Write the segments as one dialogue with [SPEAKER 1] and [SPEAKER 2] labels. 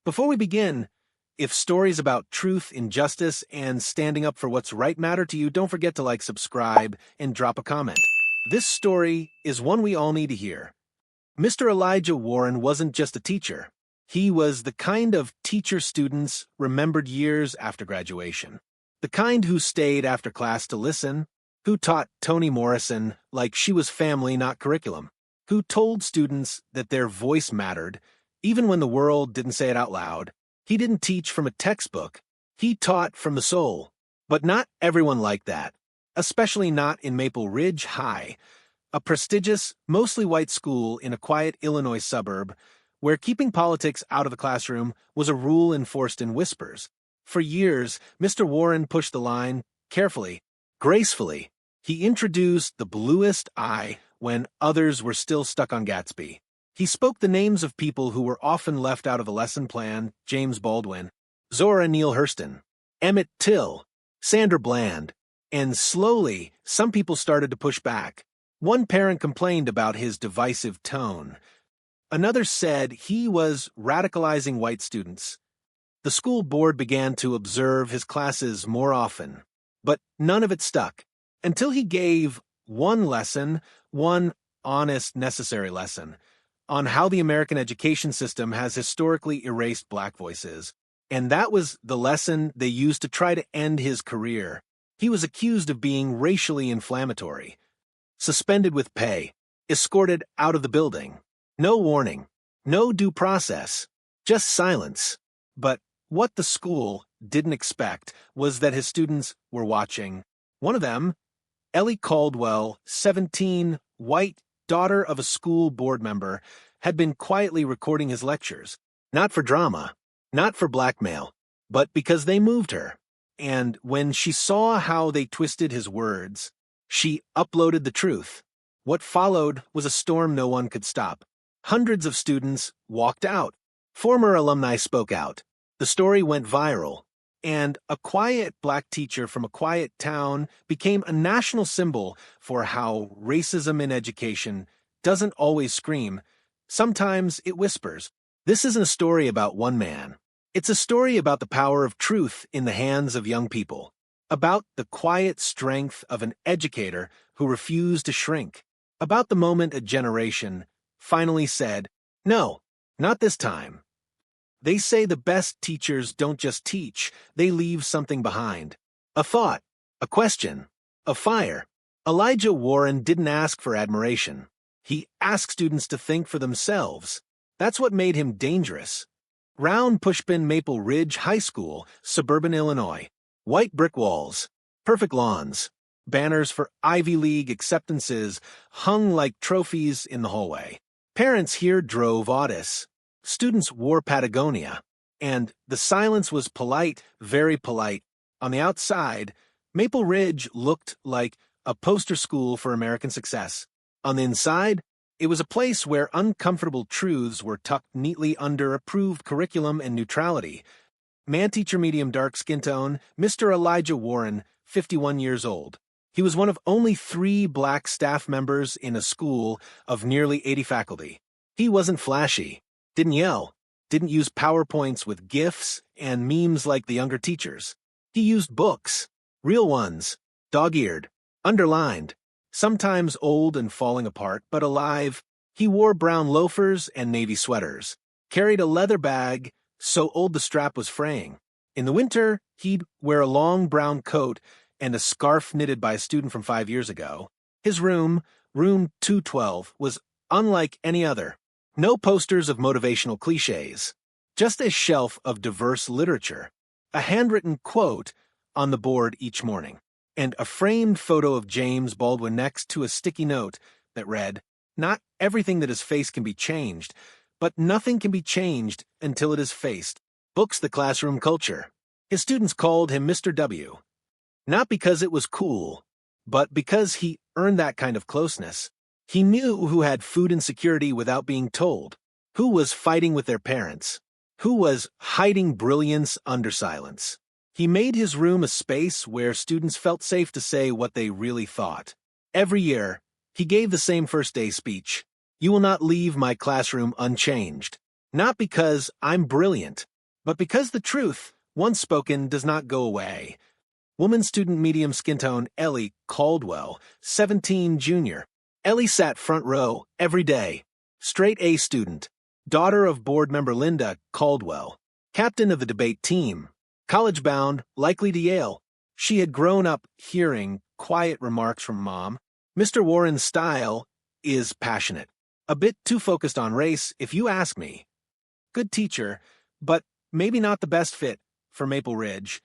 [SPEAKER 1] Before we begin, if stories about truth, injustice, and standing up for what's right matter to you, don't forget to like, subscribe, and drop a comment. This story is one we all need to hear. Mr. Elijah Warren wasn't just a teacher. He was the kind of teacher students remembered years after graduation. The kind who stayed after class to listen, who taught Toni Morrison like she was family, not curriculum, who told students that their voice mattered, even when the world didn't say it out loud. He didn't teach from a textbook. He taught from the soul. But not everyone liked that, especially not in Maple Ridge High, a prestigious, mostly white school in a quiet Illinois suburb where keeping politics out of the classroom was a rule enforced in whispers. For years, Mr. Warren pushed the line carefully, gracefully. He introduced the bluest eye when others were still stuck on Gatsby. He spoke the names of people who were often left out of the lesson plan: James Baldwin, Zora Neale Hurston, Emmett Till, Sandra Bland, and slowly, some people started to push back. One parent complained about his divisive tone. Another said he was radicalizing white students. The school board began to observe his classes more often, but none of it stuck, until he gave one lesson, one honest, necessary lesson, on how the American education system has historically erased black voices. And that was the lesson they used to try to end his career. He was accused of being racially inflammatory, suspended with pay, escorted out of the building. No warning, no due process, just silence. But what the school didn't expect was that his students were watching. One of them, Ellie Caldwell, 17, white, daughter of a school board member, had been quietly recording his lectures, not for drama, not for blackmail, but because they moved her. And when she saw how they twisted his words, she uploaded the truth. What followed was a storm no one could stop. Hundreds of students walked out. Former alumni spoke out. The story went viral, and a quiet black teacher from a quiet town became a national symbol for how racism in education doesn't always scream. Sometimes it whispers. This isn't a story about one man. It's a story about the power of truth in the hands of young people, about the quiet strength of an educator who refused to shrink, about the moment a generation finally said, "No, not this time." They say the best teachers don't just teach, they leave something behind. A thought, a question, a fire. Elijah Warren didn't ask for admiration. He asked students to think for themselves. That's what made him dangerous. Round Pushpin Maple Ridge High School, suburban Illinois. White brick walls, perfect lawns, banners for Ivy League acceptances hung like trophies in the hallway. Parents here drove Audis. Students wore Patagonia. And the silence was polite, very polite. On the outside, Maple Ridge looked like a poster school for American success. On the inside, it was a place where uncomfortable truths were tucked neatly under approved curriculum and neutrality. Man teacher medium dark skin tone, Mr. Elijah Warren, 51 years old. He was one of only 3 black staff members in a school of nearly 80 faculty. He wasn't flashy, didn't yell, didn't use PowerPoints with GIFs and memes like the younger teachers. He used books, real ones, dog-eared, underlined, sometimes old and falling apart, but alive. He wore brown loafers and navy sweaters, carried a leather bag so old the strap was fraying. In the winter, he'd wear a long brown coat and a scarf knitted by a student from 5 years ago. His room, room 212, was unlike any other. No posters of motivational cliches, just a shelf of diverse literature, a handwritten quote on the board each morning, and a framed photo of James Baldwin next to a sticky note that read, "Not everything that is faced can be changed, but nothing can be changed until it is faced." Books the classroom culture. His students called him Mr. W. Not because it was cool, but because he earned that kind of closeness. He knew who had food insecurity without being told, who was fighting with their parents, who was hiding brilliance under silence. He made his room a space where students felt safe to say what they really thought. Every year, he gave the same first day speech. "You will not leave my classroom unchanged. Not because I'm brilliant, But because the truth, once spoken, does not go away. Woman student medium skin tone Ellie Caldwell, 17 junior. Ellie sat front row every day. Straight A student. Daughter of board member Linda Caldwell. Captain of the debate team. College-bound, likely to Yale. She had grown up hearing quiet remarks from Mom. Mr. Warren's style is passionate. A bit too focused on race, if you ask me. Good teacher, but maybe not the best fit for Maple Ridge.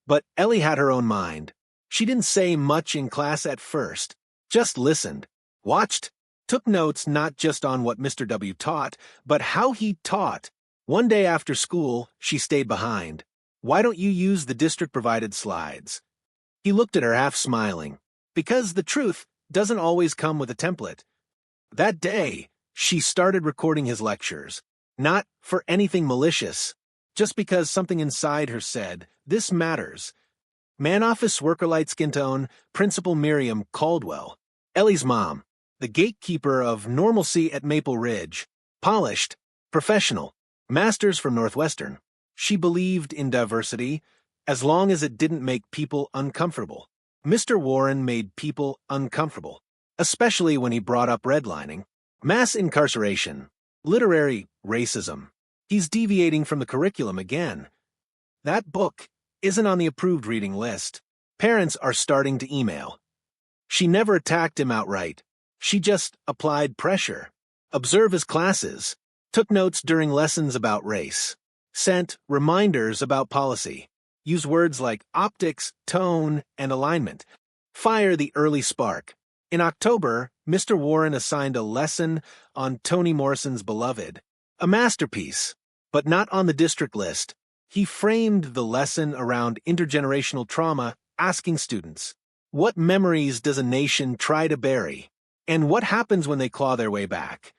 [SPEAKER 1] But Ellie had her own mind. She didn't say much in class at first, just listened, watched, took notes not just on what Mr. W taught, but how he taught. One day after school, she stayed behind. Why don't you use the district-provided slides? He looked at her half smiling. Because the truth doesn't always come with a template. That day, she started recording his lectures. Not for anything malicious, just because something inside her said, this matters. Man office worker light skin tone, Principal Miriam Caldwell. Ellie's mom, the gatekeeper of normalcy at Maple Ridge. Polished, professional, masters from Northwestern. She believed in diversity, as long as it didn't make people uncomfortable. Mr. Warren made people uncomfortable, especially when he brought up redlining, mass incarceration, literary racism. He's deviating from the curriculum again. That book isn't on the approved reading list. Parents are starting to email. She never attacked him outright. She just applied pressure. Observe his classes, took notes during lessons about race, sent reminders about policy. Use words like optics, tone, and alignment. Fire the early spark. In October, Mr. Warren assigned a lesson on Toni Morrison's Beloved, a masterpiece, but not on the district list. He framed the lesson around intergenerational trauma, asking students, what memories does a nation try to bury, and what happens when they claw their way back?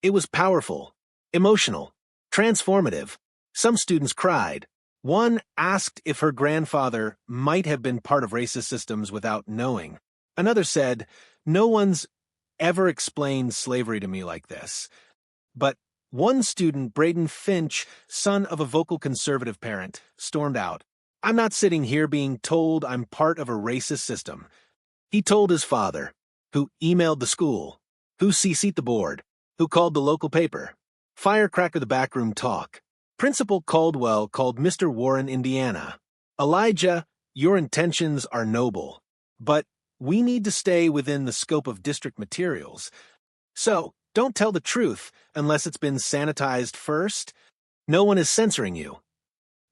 [SPEAKER 1] It was powerful, emotional, transformative. Some students cried. One asked if her grandfather might have been part of racist systems without knowing. Another said, no one's ever explained slavery to me like this. But one student, Braden Finch, son of a vocal conservative parent, stormed out. I'm not sitting here being told I'm part of a racist system. He told his father, who emailed the school, who CC'd the board, who called the local paper. Firecracker the backroom talk. Principal Caldwell called Mr. Warren Indiana. Elijah, your intentions are noble, but we need to stay within the scope of district materials. So, don't tell the truth unless it's been sanitized first. No one is censoring you.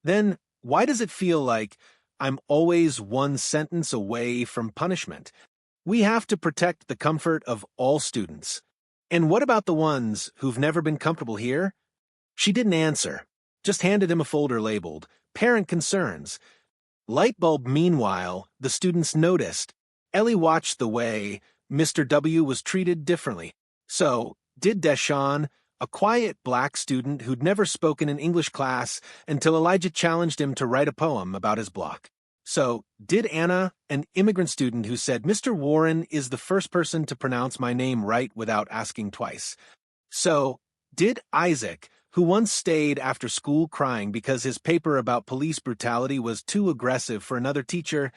[SPEAKER 1] Then, why does it feel like I'm always one sentence away from punishment? We have to protect the comfort of all students. And what about the ones who've never been comfortable here? She didn't answer. Just handed him a folder labeled, Parent Concerns. Light bulb meanwhile, the students noticed. Ellie watched the way Mr. W was treated differently. So, did Deshawn, a quiet black student who'd never spoken in English class until Elijah challenged him to write a poem about his block. So, did Anna, an immigrant student who said, Mr. Warren is the first person to pronounce my name right without asking twice. So, did Isaac, who once stayed after school crying because his paper about police brutality was too aggressive for another teacher,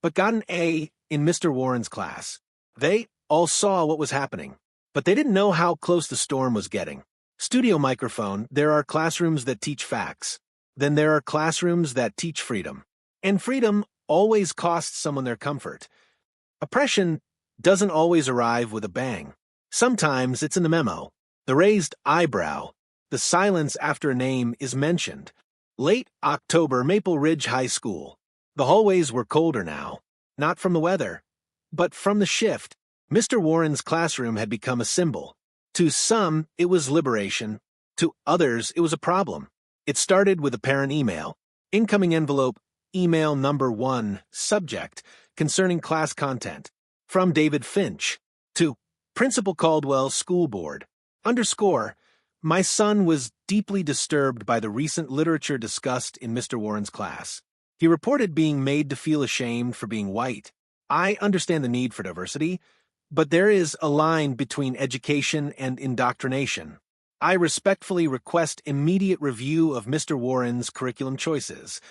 [SPEAKER 1] but got an A in Mr. Warren's class. They all saw what was happening, but they didn't know how close the storm was getting. Studio microphone, there are classrooms that teach facts. Then there are classrooms that teach freedom. And freedom always costs someone their comfort. Oppression doesn't always arrive with a bang. Sometimes it's in the memo, the raised eyebrow, the silence after a name is mentioned. Late October, Maple Ridge High School. The hallways were colder now, not from the weather, but from the shift. Mr. Warren's classroom had become a symbol. To some, it was liberation. To others, it was a problem. It started with a parent email. Incoming envelope, email number 1, subject, concerning class content. From David Finch. To Principal Caldwell School Board. Underscore, my son was deeply disturbed by the recent literature discussed in Mr. Warren's class. He reported being made to feel ashamed for being white. I understand the need for diversity, but there is a line between education and indoctrination. I respectfully request immediate review of Mr. Warren's curriculum choices.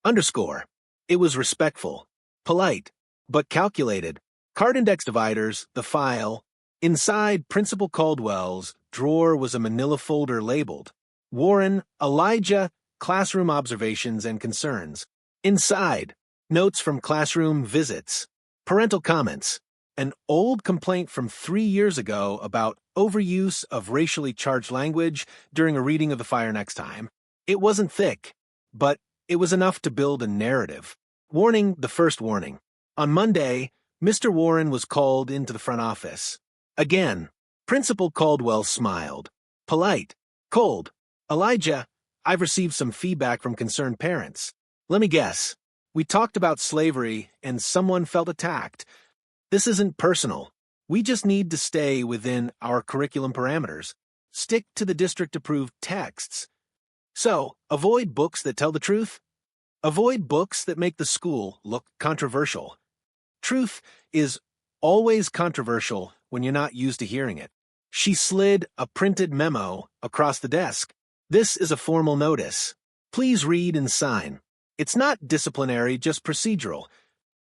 [SPEAKER 1] Underscore. It was respectful, polite, but calculated. Card index dividers, the file. Inside Principal Caldwell's drawer was a manila folder labeled Warren, Elijah, Classroom Observations and Concerns. Inside, notes from classroom visits, parental comments, an old complaint from 3 years ago about overuse of racially charged language during a reading of The Fire Next Time. It wasn't thick, but it was enough to build a narrative. Warning, the first warning. On Monday, Mr. Warren was called into the front office. Again, Principal Caldwell smiled. Polite, cold. Elijah, I've received some feedback from concerned parents. Let me guess. We talked about slavery and someone felt attacked. This isn't personal. We just need to stay within our curriculum parameters. Stick to the district-approved texts. So, avoid books that tell the truth. Avoid books that make the school look controversial. Truth is always controversial when you're not used to hearing it. She slid a printed memo across the desk. This is a formal notice. Please read and sign. It's not disciplinary, just procedural.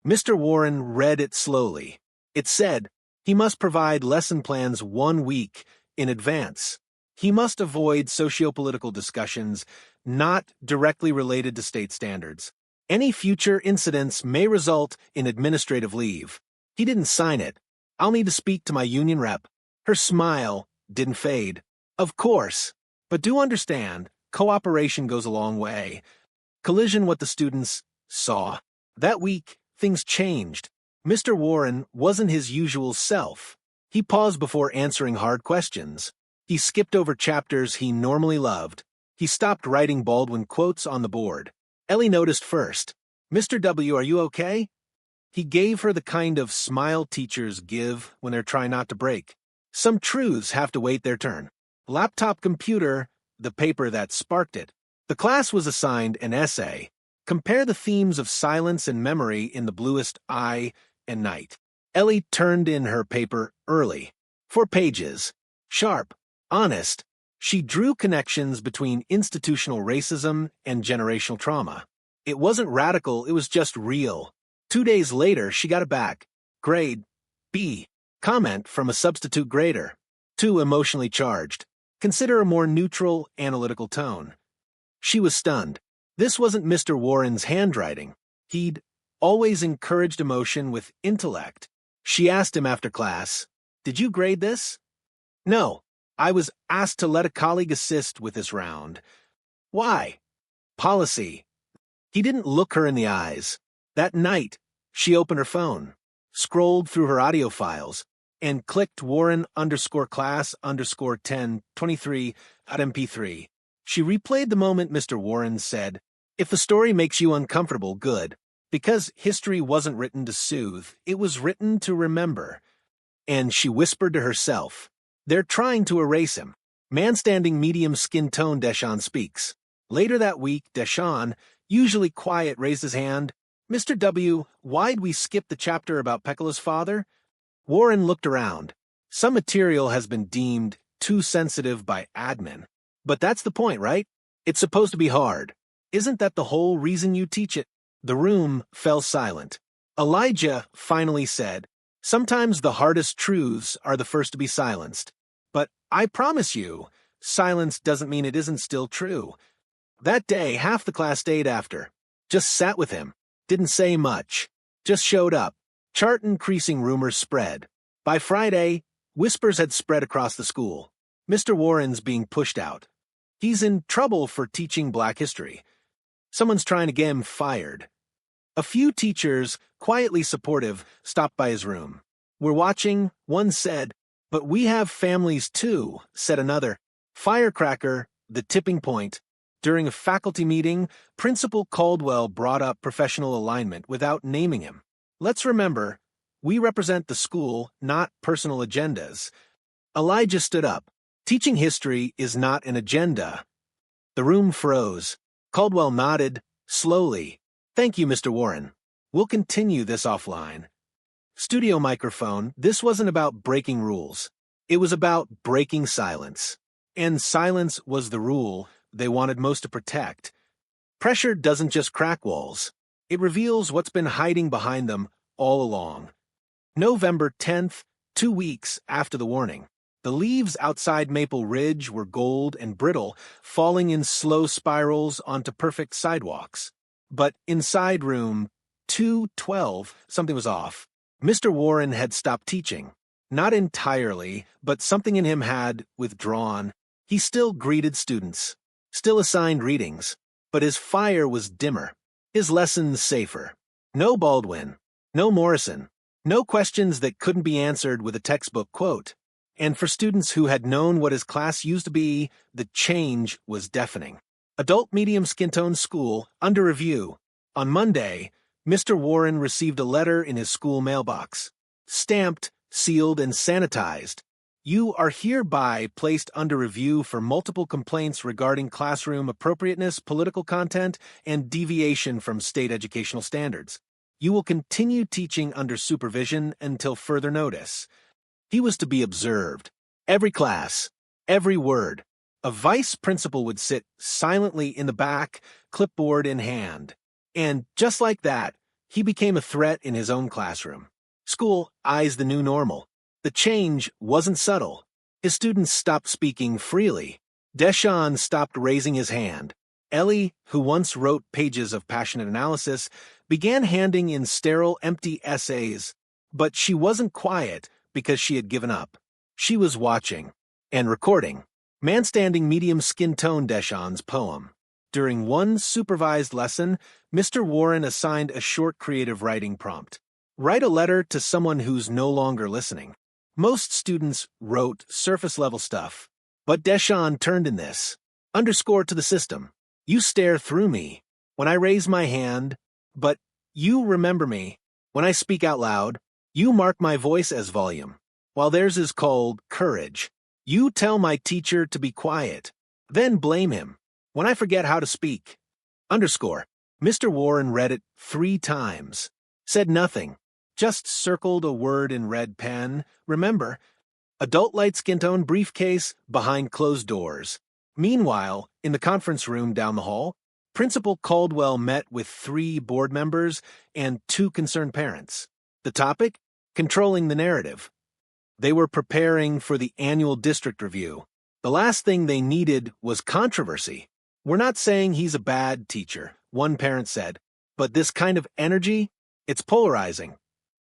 [SPEAKER 1] Mr. Warren read it slowly. It said he must provide lesson plans 1 week in advance. He must avoid sociopolitical discussions not directly related to state standards. Any future incidents may result in administrative leave. He didn't sign it. I'll need to speak to my union rep. Her smile didn't fade. Of course, but do understand, cooperation goes a long way. Collision what the students saw. That week, things changed. Mr. Warren wasn't his usual self. He paused before answering hard questions. He skipped over chapters he normally loved. He stopped writing Baldwin quotes on the board. Ellie noticed first. Mr. W., are you okay? He gave her the kind of smile teachers give when they're trying not to break. Some truths have to wait their turn. Laptop computer, the paper that sparked it. The class was assigned an essay. Compare the themes of silence and memory in The Bluest Eye and Night. Ellie turned in her paper early. 4 pages. Sharp. Honest. She drew connections between institutional racism and generational trauma. It wasn't radical, it was just real. 2 days later, she got it back. Grade B. Comment from a substitute grader. Too emotionally charged. Consider a more neutral, analytical tone. She was stunned. This wasn't Mr. Warren's handwriting. He'd always encouraged emotion with intellect. She asked him after class, "Did you grade this?" "No. I was asked to let a colleague assist with this round." "Why?" "Policy." He didn't look her in the eyes. That night, she opened her phone, scrolled through her audio files, and clicked Warren_class_1023.mp3. She replayed the moment Mr. Warren said, "If the story makes you uncomfortable, good. Because history wasn't written to soothe, it was written to remember." And she whispered to herself, "They're trying to erase him." Man standing medium skin tone, Deshawn speaks. Later that week, Deshawn, usually quiet, raised his hand. "Mr. W., why'd we skip the chapter about Pecola's father?" Warren looked around. Some material has been deemed too sensitive by admin. But that's the point, right? It's supposed to be hard. Isn't that the whole reason you teach it? The room fell silent. Elijah finally said, "Sometimes the hardest truths are the first to be silenced. But I promise you, silence doesn't mean it isn't still true." That day, half the class stayed after. Just sat with him. Didn't say much. Just showed up. Chart increasing rumors spread. By Friday, whispers had spread across the school. Mr. Warren's being pushed out. He's in trouble for teaching Black history. Someone's trying to get him fired. A few teachers, quietly supportive, stopped by his room. "We're watching," one said. "But we have families too," said another. Firecracker, the tipping point. During a faculty meeting, Principal Caldwell brought up professional alignment without naming him. "Let's remember, we represent the school, not personal agendas." Elijah stood up. "Teaching history is not an agenda." The room froze. Caldwell nodded, slowly. "Thank you, Mr. Warren. We'll continue this offline." Studio microphone, this wasn't about breaking rules. It was about breaking silence. And silence was the rule they wanted most to protect. Pressure doesn't just crack walls. It reveals what's been hiding behind them all along. November 10th, 2 weeks after the warning. The leaves outside Maple Ridge were gold and brittle, falling in slow spirals onto perfect sidewalks. But inside room 212, something was off. Mr. Warren had stopped teaching. Not entirely, but something in him had withdrawn. He still greeted students, still assigned readings, but his fire was dimmer, his lessons safer. No Baldwin, no Morrison, no questions that couldn't be answered with a textbook quote. And for students who had known what his class used to be, the change was deafening. Adult medium skin tone school, under review. On Monday, Mr. Warren received a letter in his school mailbox. Stamped, sealed, and sanitized. You are hereby placed under review for multiple complaints regarding classroom appropriateness, political content, and deviation from state educational standards. You will continue teaching under supervision until further notice. He was to be observed. Every class, every word. A vice principal would sit silently in the back, clipboard in hand. And just like that, he became a threat in his own classroom. School eyes the new normal. The change wasn't subtle. His students stopped speaking freely. Deshawn stopped raising his hand. Ellie, who once wrote pages of passionate analysis, began handing in sterile, empty essays. But she wasn't quiet because she had given up. She was watching and recording. Manstanding medium skin tone Deshawn's poem. During one supervised lesson, Mr. Warren assigned a short creative writing prompt. Write a letter to someone who's no longer listening. Most students wrote surface-level stuff, but Deshawn turned in this. Underscore to the system. You stare through me when I raise my hand, but you remember me when I speak out loud. You mark my voice as volume, while theirs is called courage. You tell my teacher to be quiet, then blame him when I forget how to speak. Underscore. Mr. Warren read it 3 times. Said nothing. Just circled a word in red pen. Remember, adult light skin tone briefcase behind closed doors. Meanwhile, in the conference room down the hall, Principal Caldwell met with 3 board members and 2 concerned parents. The topic? Controlling the narrative. They were preparing for the annual district review. The last thing they needed was controversy. We're not saying he's a bad teacher, one parent said, but this kind of energy, it's polarizing.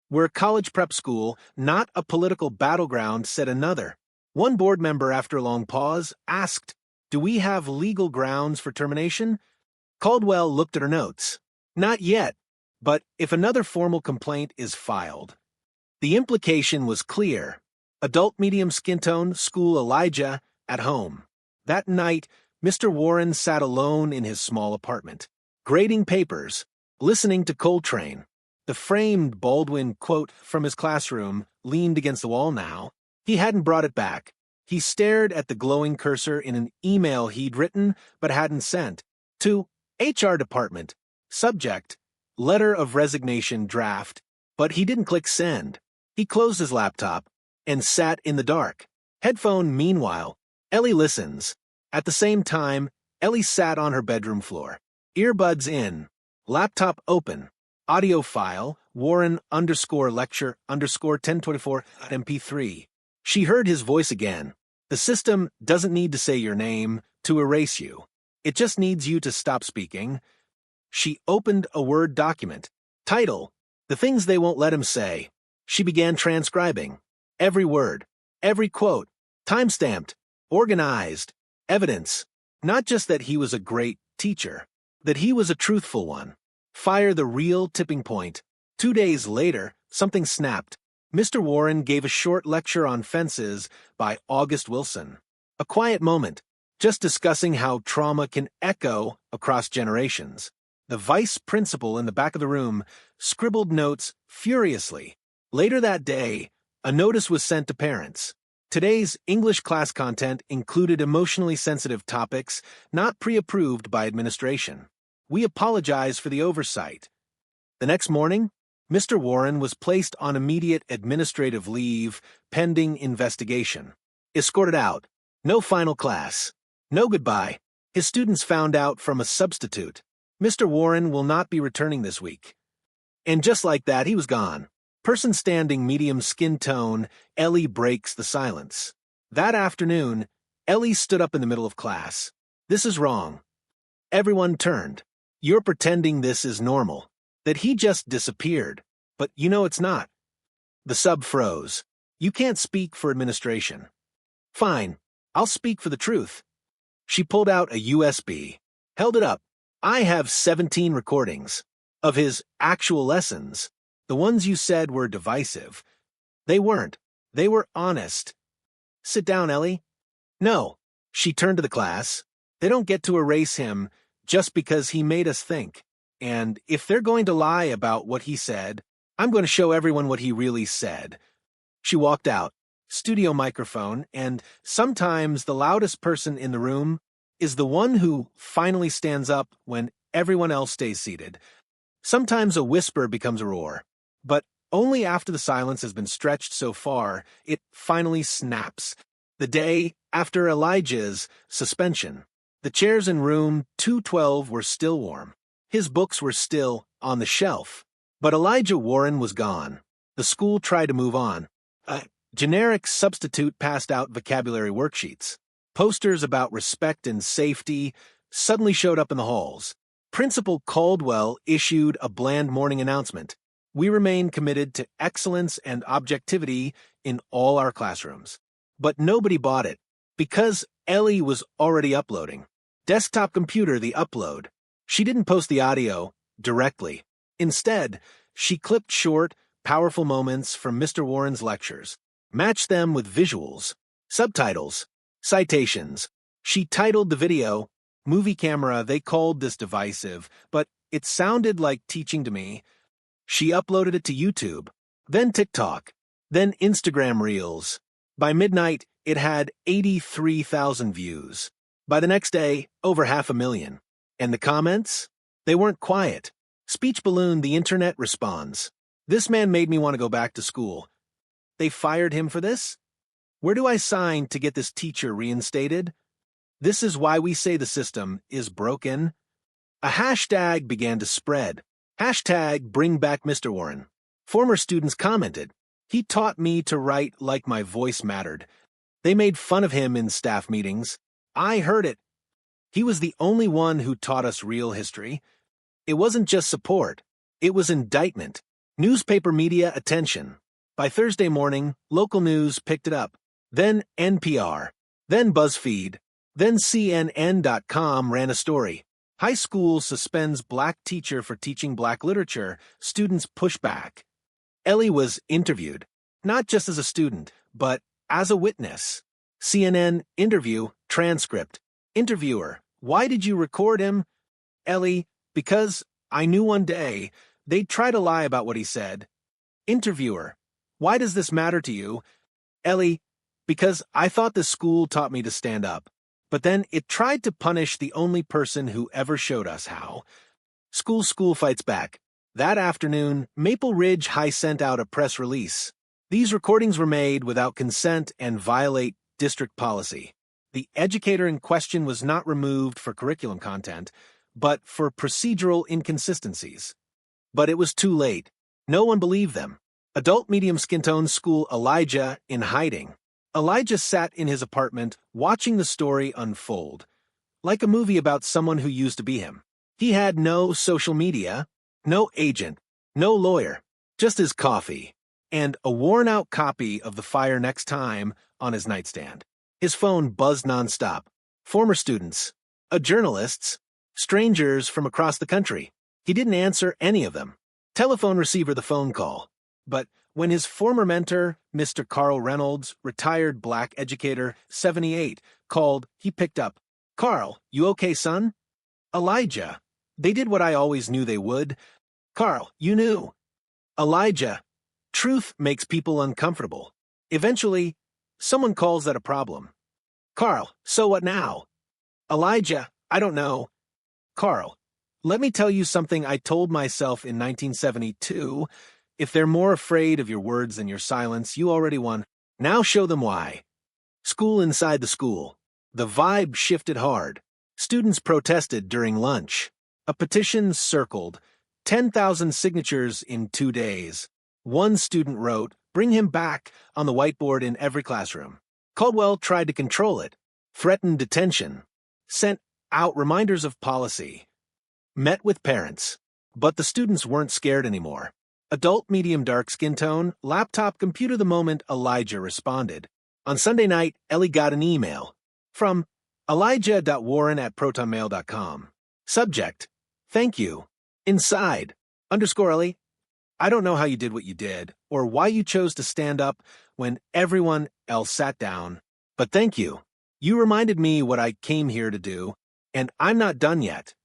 [SPEAKER 1] We're a college prep school, not a political battleground, said another. One board member, after a long pause, asked, do we have legal grounds for termination? Caldwell looked at her notes. Not yet, but if another formal complaint is filed. The implication was clear. Adult medium skin tone, school Elijah, at home. That night, Mr. Warren sat alone in his small apartment, grading papers, listening to Coltrane. The framed Baldwin quote from his classroom leaned against the wall now. He hadn't brought it back. He stared at the glowing cursor in an email he'd written but hadn't sent. To HR department. Subject, letter of resignation draft. But he didn't click send. He closed his laptop and sat in the dark. Headphone meanwhile. Ellie listens. At the same time, Ellie sat on her bedroom floor. Earbuds in. Laptop open. Audio file, Warren _lecture _1024 MP3. She heard his voice again. The system doesn't need to say your name to erase you. It just needs you to stop speaking. She opened a Word document. Title, The Things They Won't Let Him Say. She began transcribing. Every word, every quote, time-stamped, organized, evidence. Not just that he was a great teacher, that he was a truthful one. Fire the real tipping point. 2 days later, something snapped. Mr. Warren gave a short lecture on fences by August Wilson. A quiet moment, just discussing how trauma can echo across generations. The vice principal in the back of the room scribbled notes furiously. Later that day, a notice was sent to parents. Today's English class content included emotionally sensitive topics not pre-approved by administration. We apologize for the oversight. The next morning, Mr. Warren was placed on immediate administrative leave pending investigation. Escorted out. No final class. No goodbye. His students found out from a substitute. Mr. Warren will not be returning this week. And just like that, he was gone. Person standing medium skin tone, Ellie breaks the silence. That afternoon, Ellie stood up in the middle of class. This is wrong. Everyone turned. You're pretending this is normal. That he just disappeared. But you know it's not. The sub froze. You can't speak for administration. Fine. I'll speak for the truth. She pulled out a USB. Held it up. I have 17 recordings. Of his actual lessons. The ones you said were divisive. They weren't. They were honest. Sit down, Ellie. No. She turned to the class. They don't get to erase him just because he made us think. And if they're going to lie about what he said, I'm going to show everyone what he really said. She walked out. Studio microphone, and sometimes the loudest person in the room is the one who finally stands up when everyone else stays seated. Sometimes a whisper becomes a roar, but only after the silence has been stretched so far, it finally snaps. The day after Elijah's suspension, the chairs in room 212 were still warm. His books were still on the shelf, but Elijah Warren was gone. The school tried to move on. A generic substitute passed out vocabulary worksheets. Posters about respect and safety suddenly showed up in the halls. Principal Caldwell issued a bland morning announcement. We remain committed to excellence and objectivity in all our classrooms. But nobody bought it, because Ellie was already uploading. Desktop computer, the upload. She didn't post the audio directly. Instead, she clipped short, powerful moments from Mr. Warren's lectures, matched them with visuals, subtitles, citations. She titled the video, Movie Camera. They called this divisive, but it sounded like teaching to me. She uploaded it to YouTube, then TikTok, then Instagram Reels. By midnight, it had 83,000 views. By the next day, over 500,000. And the comments? They weren't quiet. Speech balloon, the internet responds. This man made me want to go back to school. They fired him for this? Where do I sign to get this teacher reinstated? This is why we say the system is broken. A hashtag began to spread. Hashtag bring back Mr. Warren. Former students commented. He taught me to write like my voice mattered. They made fun of him in staff meetings. I heard it. He was the only one who taught us real history. It wasn't just support. It was indictment. Newspaper media attention. By Thursday morning, local news picked it up. Then NPR. Then BuzzFeed. Then CNN.com ran a story. High school suspends black teacher for teaching black literature. Students push back. Ellie was interviewed, not just as a student, but as a witness. CNN interview transcript. Interviewer, why did you record him? Ellie, because I knew one day they'd try to lie about what he said. Interviewer, why does this matter to you? Ellie, because I thought the school taught me to stand up. But then it tried to punish the only person who ever showed us how. School fights back. That afternoon, Maple Ridge High sent out a press release. These recordings were made without consent and violate district policy. The educator in question was not removed for curriculum content, but for procedural inconsistencies. But it was too late. No one believed them. Adult medium skin tone school Elijah in hiding. Elijah sat in his apartment watching the story unfold, like a movie about someone who used to be him. He had no social media, no agent, no lawyer, just his coffee, and a worn-out copy of The Fire Next Time on his nightstand. His phone buzzed nonstop. Former students, journalists, strangers from across the country. He didn't answer any of them. Telephone receiver the phone call. But when his former mentor, Mr. Carl Reynolds, retired black educator, 78, called, he picked up. Carl, you okay, son? Elijah. They did what I always knew they would. Carl, you knew. Elijah. Truth makes people uncomfortable. Eventually, someone calls that a problem. Carl, so what now? Elijah, I don't know. Carl, let me tell you something I told myself in 1972. If they're more afraid of your words than your silence, you already won. Now show them why. School inside the school. The vibe shifted hard. Students protested during lunch. A petition circled. 10,000 signatures in 2 days. One student wrote, "Bring him back," on the whiteboard in every classroom. Caldwell tried to control it, threatened detention, sent out reminders of policy, met with parents. But the students weren't scared anymore. Adult, medium, dark skin tone, laptop, computer. The moment Elijah responded. On Sunday night, Ellie got an email from elijah.warren@protonmail.com. Subject: Thank you. Inside, _Ellie, I don't know how you did what you did, or why you chose to stand up when everyone else sat down, but thank you. You reminded me what I came here to do, and I'm not done yet.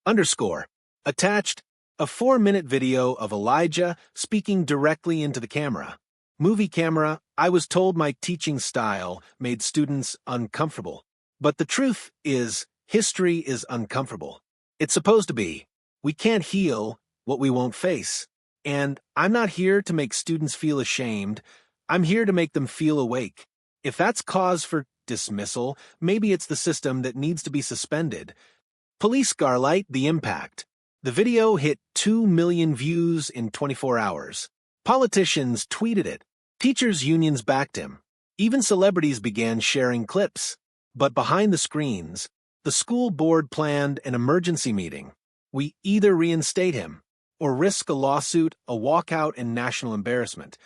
[SPEAKER 1] Attached, a 4-minute video of Elijah speaking directly into the camera. Movie camera. I was told my teaching style made students uncomfortable. But the truth is, history is uncomfortable. It's supposed to be. We can't heal what we won't face. And I'm not here to make students feel ashamed. I'm here to make them feel awake. If that's cause for dismissal, maybe it's the system that needs to be suspended. Police Garlight, the impact. The video hit 2 million views in 24 hours. Politicians tweeted it. Teachers' unions backed him. Even celebrities began sharing clips. But behind the screens, the school board planned an emergency meeting. We either reinstate him or risk a lawsuit, a walkout, and national embarrassment.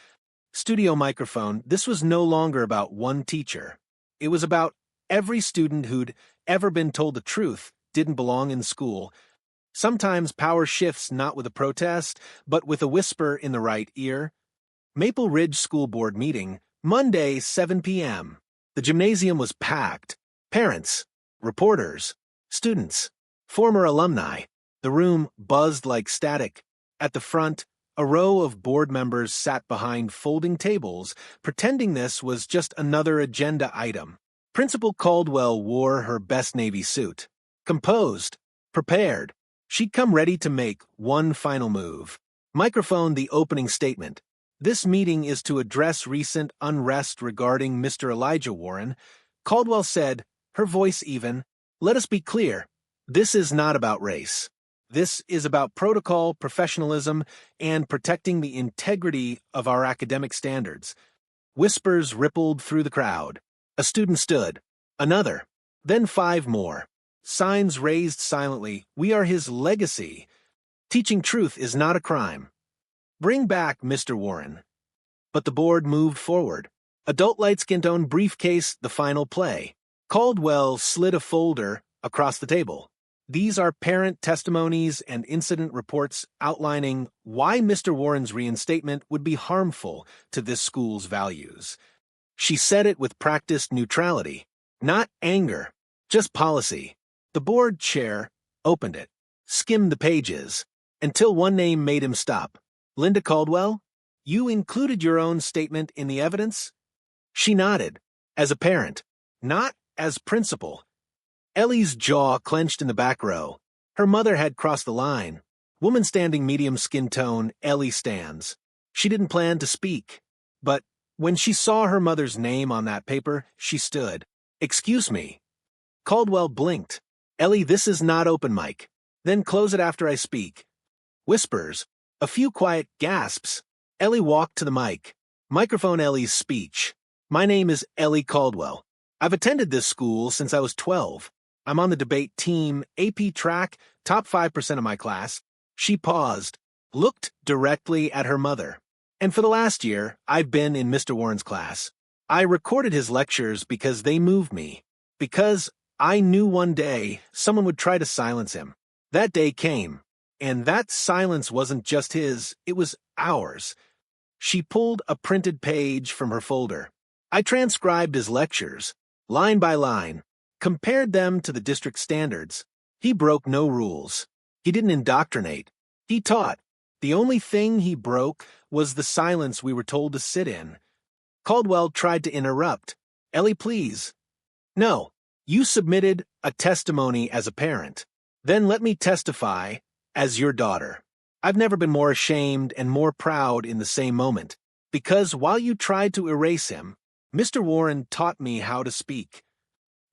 [SPEAKER 1] Studio microphone. This was no longer about one teacher. It was about every student who'd ever been told the truth didn't belong in school. Sometimes power shifts not with a protest, but with a whisper in the right ear. Maple Ridge School Board meeting, Monday, 7 p.m. The gymnasium was packed. Parents, reporters, students, former alumni. The room buzzed like static. At the front, a row of board members sat behind folding tables, pretending this was just another agenda item. Principal Caldwell wore her best navy suit. Composed, prepared. She'd come ready to make one final move. Microphone. The opening statement. This meeting is to address recent unrest regarding Mr. Elijah Warren. Caldwell said, her voice even, "Let us be clear. This is not about race. This is about protocol, professionalism, and protecting the integrity of our academic standards." Whispers rippled through the crowd. A student stood. Another. Then 5 more. Signs raised silently. "We are his legacy. Teaching truth is not a crime. Bring back Mr. Warren." But the board moved forward. Adult, light skin tone, briefcase, the final play. Caldwell slid a folder across the table. These are parent testimonies and incident reports outlining why Mr. Warren's reinstatement would be harmful to this school's values. She said it with practiced neutrality, not anger, just policy. The board chair opened it, skimmed the pages, until one name made him stop. "Linda Caldwell, you included your own statement in the evidence?" She nodded, as a parent, not as principal. Ellie's jaw clenched in the back row. Her mother had crossed the line. Woman standing, medium skin tone, Ellie stands. She didn't plan to speak, but when she saw her mother's name on that paper, she stood. "Excuse me." Caldwell blinked. "Ellie, this is not open mic. Then close it after I speak." Whispers. A few quiet gasps. Ellie walked to the mic. Microphone. Ellie's speech. "My name is Ellie Caldwell. I've attended this school since I was 12. I'm on the debate team, AP track, top 5% of my class." She paused, looked directly at her mother. "And for the last year, I've been in Mr. Warren's class. I recorded his lectures because they moved me. Because I knew one day someone would try to silence him. That day came. And that silence wasn't just his, it was ours." She pulled a printed page from her folder. "I transcribed his lectures, line by line, compared them to the district standards. He broke no rules. He didn't indoctrinate. He taught. The only thing he broke was the silence we were told to sit in." Caldwell tried to interrupt. "Ellie, please." "No, you submitted a testimony as a parent. Then let me testify as your daughter. I've never been more ashamed and more proud in the same moment, because while you tried to erase him, Mr. Warren taught me how to speak.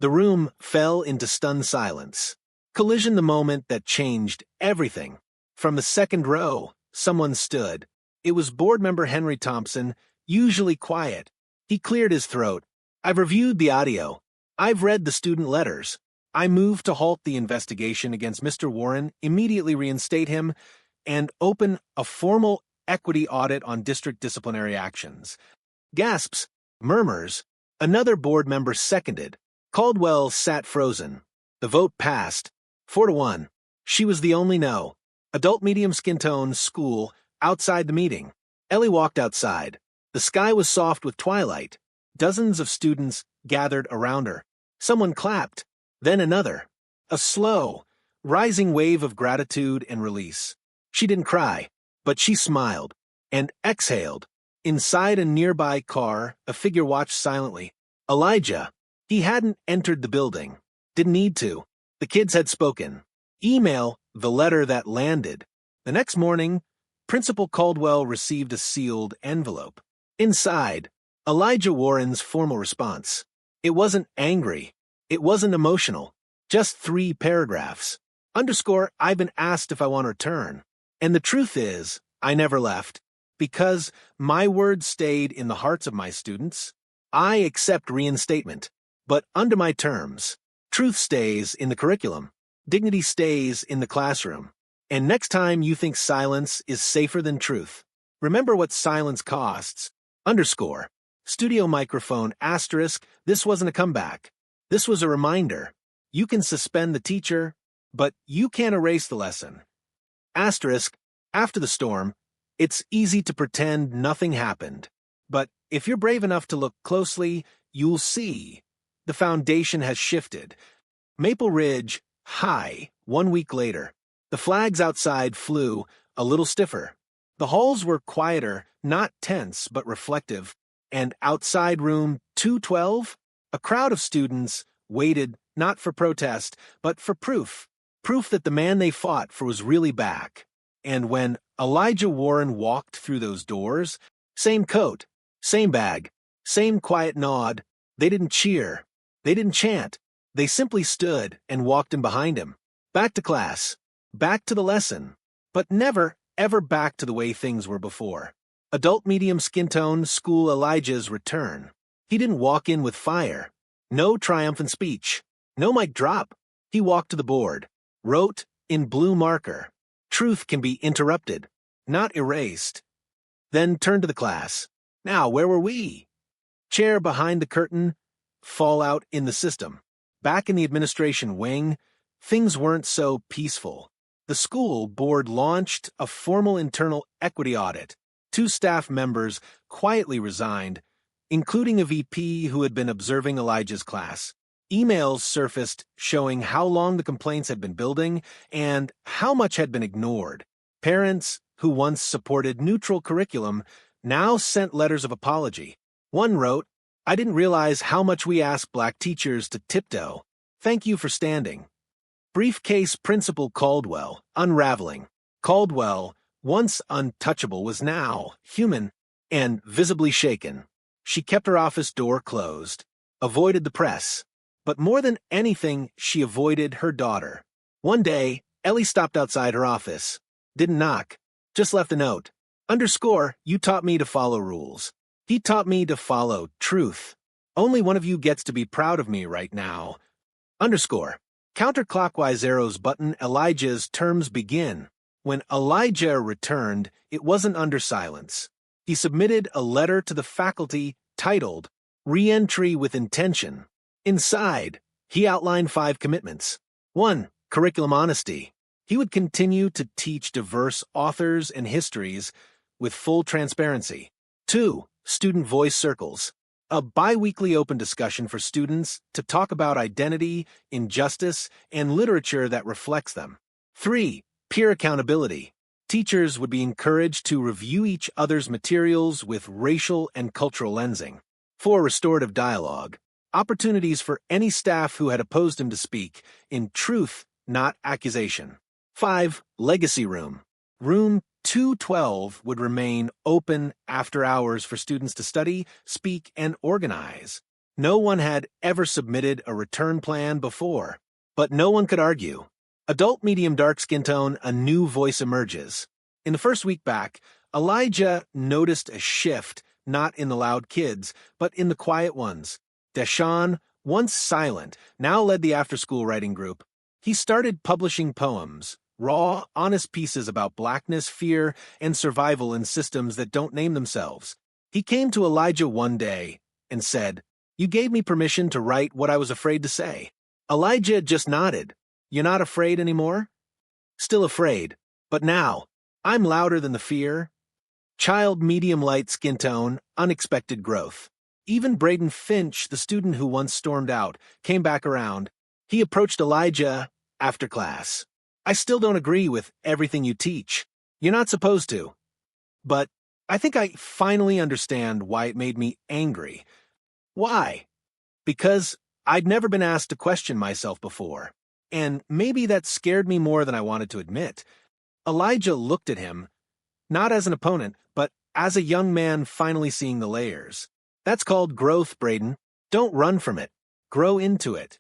[SPEAKER 1] The room fell into stunned silence. Collision, the moment that changed everything. From the second row, someone stood. It was board member Henry Thompson, usually quiet. He cleared his throat. "I've reviewed the audio. I've read the student letters. I move to halt the investigation against Mr. Warren, immediately reinstate him, and open a formal equity audit on district disciplinary actions." Gasps, murmurs. Another board member seconded. Caldwell sat frozen. The vote passed, 4-1. She was the only no. Adult medium skin tone, school, outside the meeting. Ellie walked outside. The sky was soft with twilight. Dozens of students gathered around her. Someone clapped, then another. A slow, rising wave of gratitude and release. She didn't cry, but she smiled and exhaled. Inside a nearby car, a figure watched silently. Elijah. He hadn't entered the building. Didn't need to. The kids had spoken. Email, the letter that landed. The next morning, Principal Caldwell received a sealed envelope. Inside, Elijah Warren's formal response. It wasn't angry. It wasn't emotional. Just 3 paragraphs. Underscore, "I've been asked if I want to return. And the truth is, I never left. Because my words stayed in the hearts of my students. I accept reinstatement. But under my terms, truth stays in the curriculum. Dignity stays in the classroom. And next time you think silence is safer than truth, remember what silence costs. Underscore. Studio microphone asterisk. This wasn't a comeback. This was a reminder. You can suspend the teacher, but you can't erase the lesson. Asterisk. After the storm, it's easy to pretend nothing happened. But if you're brave enough to look closely, you'll see. The foundation has shifted. Maple Ridge, high, 1 week later. The flags outside flew, a little stiffer. The halls were quieter, not tense, but reflective. And outside room 212, a crowd of students waited not for protest, but for proof. Proof that the man they fought for was really back. And when Elijah Warren walked through those doors, same coat, same bag, same quiet nod. They didn't cheer. They didn't chant. They simply stood and walked in behind him. Back to class. Back to the lesson. But never, ever back to the way things were before. Adult medium skin tone, school Elijah's return. He didn't walk in with fire. No triumphant speech. No mic drop. He walked to the board. Wrote in blue marker. Truth can be interrupted, not erased. Then turned to the class. Now, where were we? Chair behind the curtain. Fallout in the system. Back in the administration wing, things weren't so peaceful. The school board launched a formal internal equity audit. 2 staff members quietly resigned, including a VP who had been observing Elijah's class. Emails surfaced showing how long the complaints had been building and how much had been ignored. Parents who once supported neutral curriculum now sent letters of apology. One wrote, "I didn't realize how much we ask Black teachers to tiptoe. Thank you for standing." Briefcase Principal Caldwell, unraveling. Caldwell, once untouchable, was now human and visibly shaken. She kept her office door closed, avoided the press. But more than anything, she avoided her daughter. One day, Ellie stopped outside her office. Didn't knock. Just left a note. Underscore, you taught me to follow rules. He taught me to follow truth. Only one of you gets to be proud of me right now. Underscore. Counterclockwise arrows button Elijah's terms begin. When Elijah returned, it wasn't under silence. He submitted a letter to the faculty titled, Re-entry with Intention. Inside, he outlined 5 commitments. 1. Curriculum honesty. He would continue to teach diverse authors and histories with full transparency. 2. Student voice circles. A bi-weekly open discussion for students to talk about identity, injustice, and literature that reflects them. 3. Peer accountability. Teachers would be encouraged to review each other's materials with racial and cultural lensing. 4. Restorative dialogue. Opportunities for any staff who had opposed him to speak, in truth, not accusation. 5. Legacy room. Room 212 would remain open after hours for students to study, speak, and organize. No one had ever submitted a return plan before, but no one could argue. Adult medium dark skin tone, a new voice emerges. In the first week back, Elijah noticed a shift, not in the loud kids, but in the quiet ones. Deshaun, once silent, now led the after-school writing group. He started publishing poems, raw, honest pieces about blackness, fear, and survival in systems that don't name themselves. He came to Elijah one day and said, "You gave me permission to write what I was afraid to say." Elijah just nodded. "You're not afraid anymore?" "Still afraid. But now, I'm louder than the fear." Child medium light skin tone, unexpected growth. Even Braden Finch, the student who once stormed out, came back around. He approached Elijah after class. "I still don't agree with everything you teach. You're not supposed to. But I think I finally understand why it made me angry." "Why?" "Because I'd never been asked to question myself before. And maybe that scared me more than I wanted to admit." Elijah looked at him, not as an opponent, but as a young man finally seeing the layers. "That's called growth, Braden. Don't run from it. Grow into it."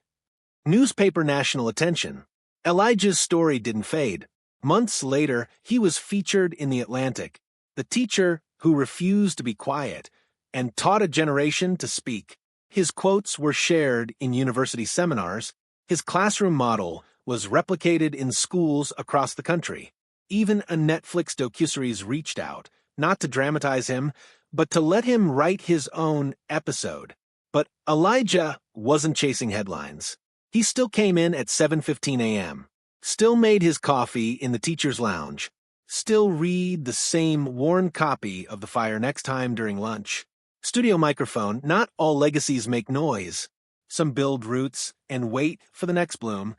[SPEAKER 1] Newspaper national attention. Elijah's story didn't fade. Months later, he was featured in The Atlantic, the teacher who refused to be quiet and taught a generation to speak. His quotes were shared in university seminars. His classroom model was replicated in schools across the country. Even a Netflix docuseries reached out, not to dramatize him, but to let him write his own episode. But Elijah wasn't chasing headlines. He still came in at 7:15 a.m., still made his coffee in the teacher's lounge, still read the same worn copy of The Fire next time during lunch. Studio microphone, not all legacies make noise. Some build roots and wait for the next bloom.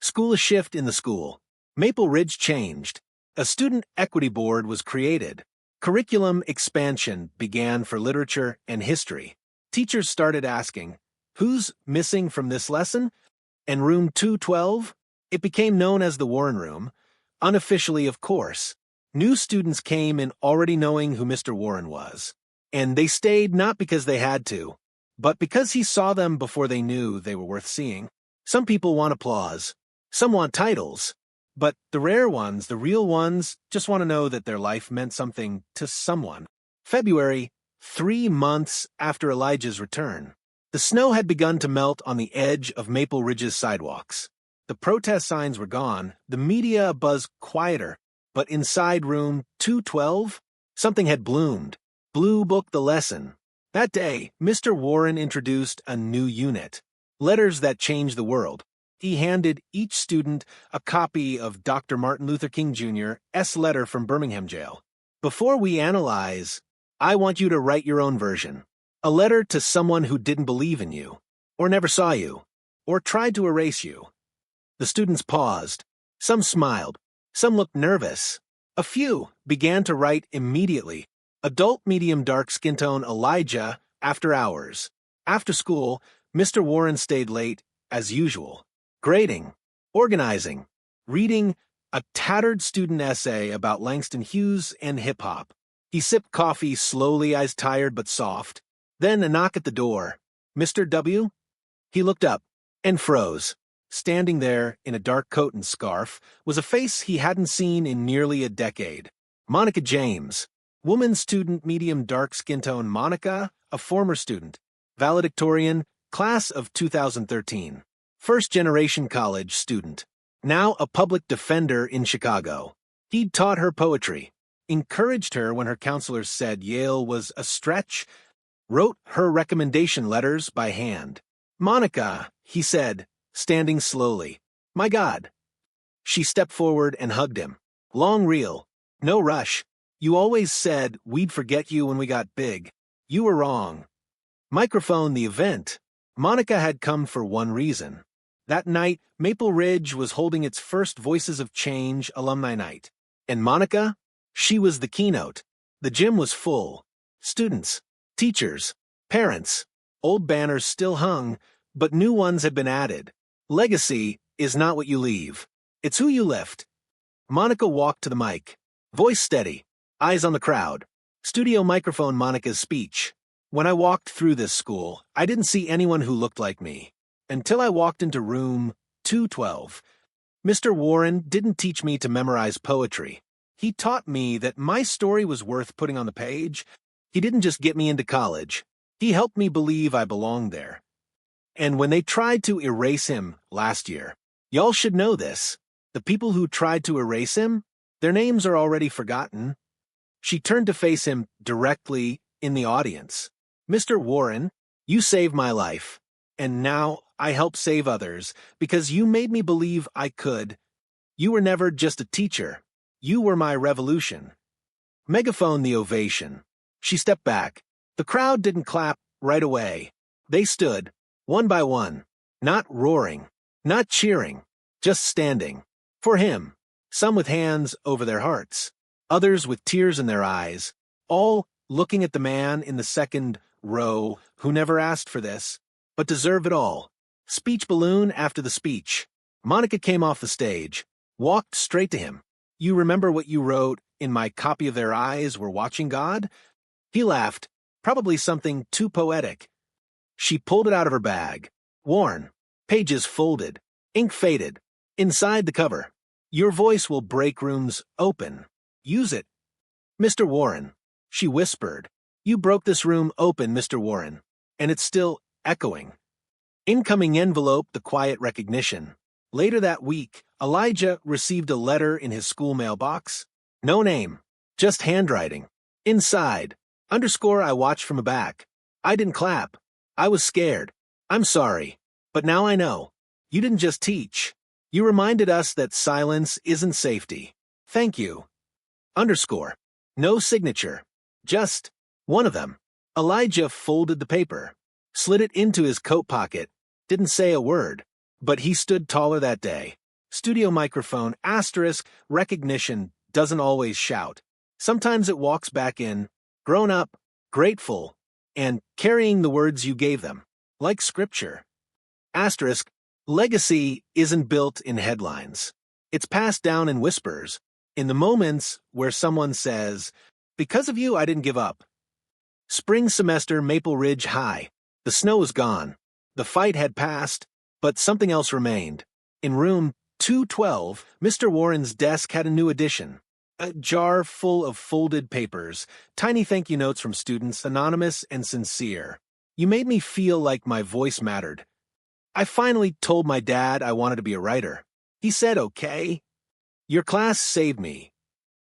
[SPEAKER 1] School a shift in the school. Maple Ridge changed. A student equity board was created. Curriculum expansion began for literature and history. Teachers started asking, "Who's missing from this lesson?" And room 212? It became known as the Warren Room. Unofficially, of course. New students came in already knowing who Mr. Warren was. And they stayed not because they had to, but because he saw them before they knew they were worth seeing. Some people want applause. Some want titles. But the rare ones, the real ones, just want to know that their life meant something to someone. February, 3 months after Elijah's return. The snow had begun to melt on the edge of Maple Ridge's sidewalks. The protest signs were gone, the media buzzed quieter, but inside room 212, something had bloomed. Blue Book the lesson. That day, Mr. Warren introduced a new unit. Letters that changed the world. He handed each student a copy of Dr. Martin Luther King Jr.'s letter from Birmingham jail. "Before we analyze, I want you to write your own version. A letter to someone who didn't believe in you, or never saw you, or tried to erase you." The students paused. Some smiled. Some looked nervous. A few began to write immediately. Adult medium dark skin tone Elijah after hours. After school, Mr. Warren stayed late, as usual. Grading, organizing, reading a tattered student essay about Langston Hughes and hip-hop. He sipped coffee slowly, eyes tired but soft. Then a knock at the door. "Mr. W?" He looked up and froze. Standing there in a dark coat and scarf was a face he hadn't seen in nearly a decade. Monica James. Woman student, medium dark skin tone Monica, a former student. Valedictorian, class of 2013. First-generation college student. Now a public defender in Chicago. He'd taught her poetry. Encouraged her when her counselors said Yale was a stretch. Wrote her recommendation letters by hand. "Monica," he said, standing slowly. "My God." She stepped forward and hugged him. Long reel. No rush. "You always said we'd forget you when we got big. You were wrong." Microphone the event. Monica had come for one reason. That night, Maple Ridge was holding its first Voices of Change alumni night. And Monica? She was the keynote. The gym was full. Students, teachers, parents. Old banners still hung, but new ones had been added. Legacy is not what you leave. It's who you lift. Monica walked to the mic. Voice steady. Eyes on the crowd. Studio microphone Monica's speech. When I walked through this school, I didn't see anyone who looked like me. Until I walked into room 212. Mr. Warren didn't teach me to memorize poetry. He taught me that my story was worth putting on the page. He didn't just get me into college. He helped me believe I belonged there. And when they tried to erase him last year, y'all should know this. The people who tried to erase him, their names are already forgotten. She turned to face him directly in the audience. Mr. Warren, you saved my life, and now I help save others because you made me believe I could. You were never just a teacher. You were my revolution. Megaphone the ovation. She stepped back. The crowd didn't clap right away. They stood, one by one, not roaring, not cheering, just standing. For him, some with hands over their hearts, others with tears in their eyes, all looking at the man in the second row who never asked for this, but deserved it all. Speech balloon after the speech. Monica came off the stage, walked straight to him. You remember what you wrote in my copy of Their Eyes Were Watching God? He laughed, probably something too poetic. She pulled it out of her bag. Worn, pages folded, ink faded. Inside the cover. Your voice will break rooms open. Use it. Mr. Warren, she whispered. You broke this room open, Mr. Warren, and it's still echoing. Incoming envelope, the quiet recognition. Later that week, Elijah received a letter in his school mailbox. No name, just handwriting. Inside, _ I watched from the back. I didn't clap. I was scared. I'm sorry. But now I know. You didn't just teach. You reminded us that silence isn't safety. Thank you. _ No signature. Just one of them. Elijah folded the paper, slid it into his coat pocket, didn't say a word, but he stood taller that day. Studio microphone, * recognition doesn't always shout. Sometimes it walks back in, grown up, grateful, and carrying the words you gave them, like scripture. * Legacy isn't built in headlines. It's passed down in whispers, in the moments where someone says, because of you I didn't give up. Spring semester, Maple Ridge High. The snow was gone. The fight had passed, but something else remained. In room 212, Mr. Warren's desk had a new addition. A jar full of folded papers, tiny thank you notes from students, anonymous and sincere. You made me feel like my voice mattered. I finally told my dad I wanted to be a writer. He said, okay. Your class saved me.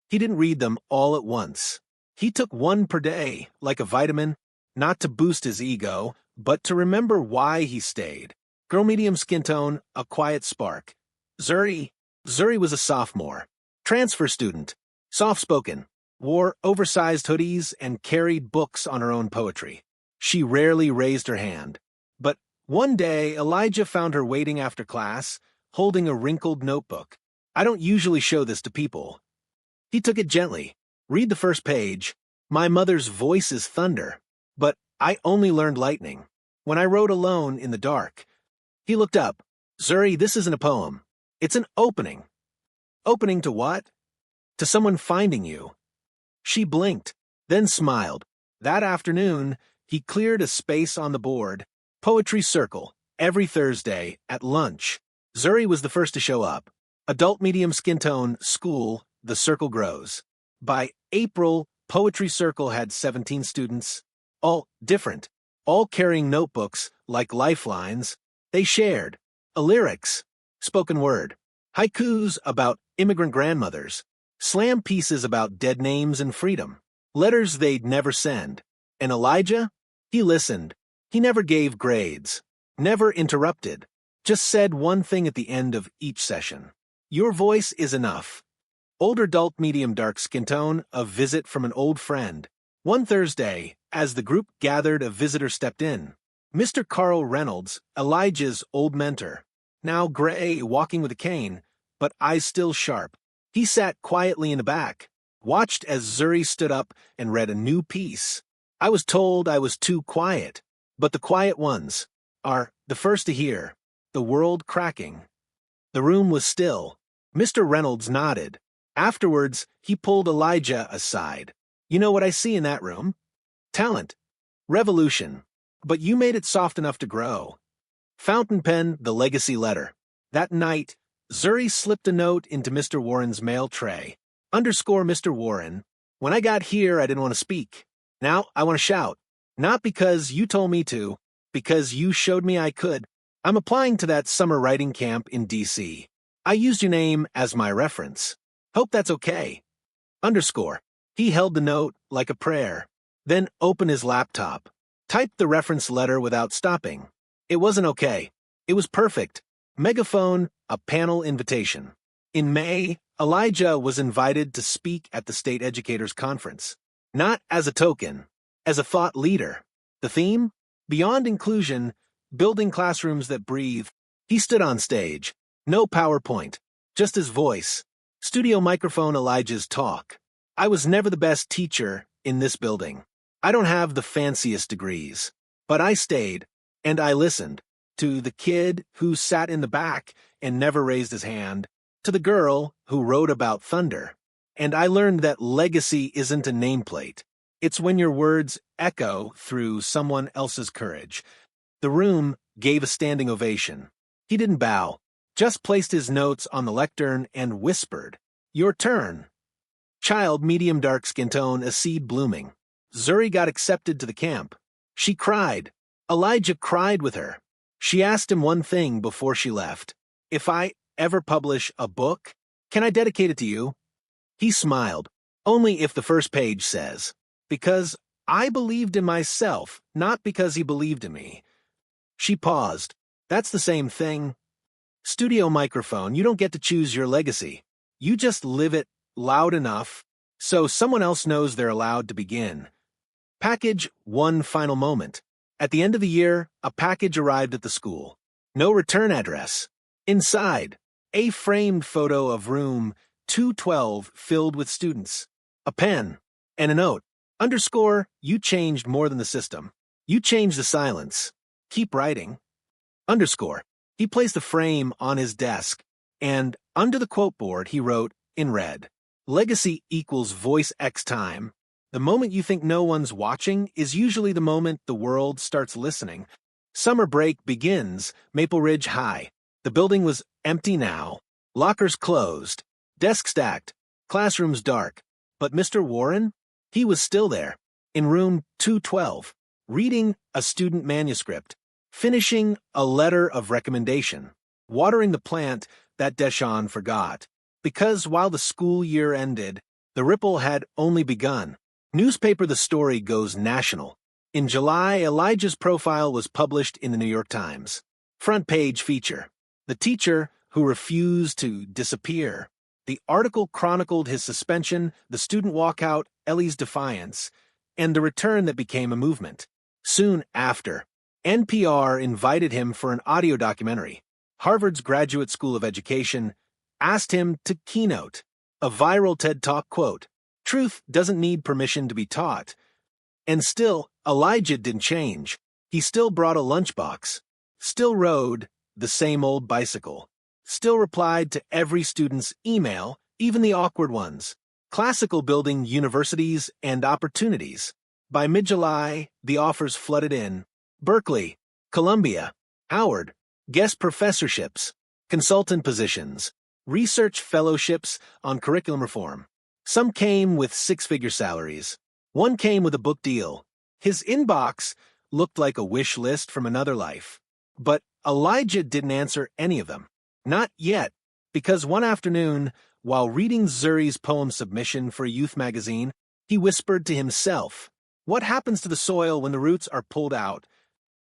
[SPEAKER 1] He didn't read them all at once. He took one per day, like a vitamin, not to boost his ego, but to remember why he stayed. Girl medium skin tone, a quiet spark. Zuri was a sophomore. Transfer student. Soft-spoken. Wore oversized hoodies and carried books on her own poetry. She rarely raised her hand. But one day, Elijah found her waiting after class, holding a wrinkled notebook. I don't usually show this to people. He took it gently. Read the first page. My mother's voice is thunder. But I only learned lightning when I wrote alone in the dark. He looked up. Zuri, this isn't a poem. It's an opening. Opening to what? To someone finding you. She blinked, then smiled. That afternoon, he cleared a space on the board. Poetry Circle, every Thursday, at lunch. Zuri was the first to show up. Adult medium skin tone, school, the circle grows. By April, Poetry Circle had 17 students, all different, all carrying notebooks like lifelines. They shared lyrics, spoken word, haikus about immigrant grandmothers, slam pieces about dead names and freedom, letters they'd never send. And Elijah? He listened. He never gave grades, never interrupted, just said one thing at the end of each session. Your voice is enough. Older adult medium dark skin tone, a visit from an old friend. One Thursday, as the group gathered, a visitor stepped in. Mr. Carl Reynolds, Elijah's old mentor. Now gray, walking with a cane, but eyes still sharp. He sat quietly in the back, watched as Zuri stood up and read a new piece. I was told I was too quiet, but the quiet ones are the first to hear. The world cracking. The room was still. Mr. Reynolds nodded. Afterwards, he pulled Elijah aside. You know what I see in that room? Talent. Revolution. But you made it soft enough to grow. Fountain pen, the legacy letter. That night, Zuri slipped a note into Mr. Warren's mail tray. Underscore Mr. Warren. When I got here, I didn't want to speak. Now, I want to shout. Not because you told me to, because you showed me I could. I'm applying to that summer writing camp in D.C. I used your name as my reference. Hope that's okay. Underscore. He held the note like a prayer, then opened his laptop, typed the reference letter without stopping. It wasn't okay. It was perfect. Megaphone, a panel invitation. In May, Elijah was invited to speak at the State Educators Conference. Not as a token, as a thought leader. The theme? Beyond inclusion, building classrooms that breathe. He stood on stage. No PowerPoint, just his voice. Studio microphone Elijah's talk. I was never the best teacher in this building. I don't have the fanciest degrees. But I stayed, and I listened. To the kid who sat in the back and never raised his hand. To the girl who wrote about thunder. And I learned that legacy isn't a nameplate. It's when your words echo through someone else's courage. The room gave a standing ovation. He didn't bow, just placed his notes on the lectern and whispered, "Your turn." Child, medium dark skin tone, a seed blooming. Zuri got accepted to the camp. She cried. Elijah cried with her. She asked him one thing before she left. If I ever publish a book, can I dedicate it to you? He smiled. Only if the first page says, because I believed in myself, not because he believed in me. She paused. That's the same thing. Studio microphone, you don't get to choose your legacy. You just live it loud enough so someone else knows they're allowed to begin. Package, one final moment. At the end of the year, a package arrived at the school. No return address. Inside, a framed photo of room 212 filled with students. A pen and a note. Underscore, you changed more than the system. You changed the silence. Keep writing. Underscore, he placed the frame on his desk, and under the quote board he wrote, in red, legacy equals voice X time. The moment you think no one's watching is usually the moment the world starts listening. Summer break begins, Maple Ridge High. The building was empty now. Lockers closed. Desks stacked. Classrooms dark. But Mr. Warren? He was still there, in room 212, reading a student manuscript, finishing a letter of recommendation, watering the plant that Deshawn forgot. Because while the school year ended, the ripple had only begun. Newspaper The Story goes national. In July, Elijah's profile was published in the New York Times. Front page feature. The teacher who refused to disappear. The article chronicled his suspension, the student walkout, Ellie's defiance, and the return that became a movement. Soon after, NPR invited him for an audio documentary. Harvard's Graduate School of Education asked him to keynote. A viral TED Talk quote. Truth doesn't need permission to be taught. And still, Elijah didn't change. He still brought a lunchbox. Still rode the same old bicycle. Still replied to every student's email, even the awkward ones. Classical building universities and opportunities. By mid-July, the offers flooded in. Berkeley, Columbia, Howard, guest professorships, consultant positions, research fellowships on curriculum reform. Some came with six-figure salaries. One came with a book deal. His inbox looked like a wish list from another life. But Elijah didn't answer any of them. Not yet, because one afternoon, while reading Zuri's poem submission for a youth magazine, he whispered to himself, what happens to the soil when the roots are pulled out?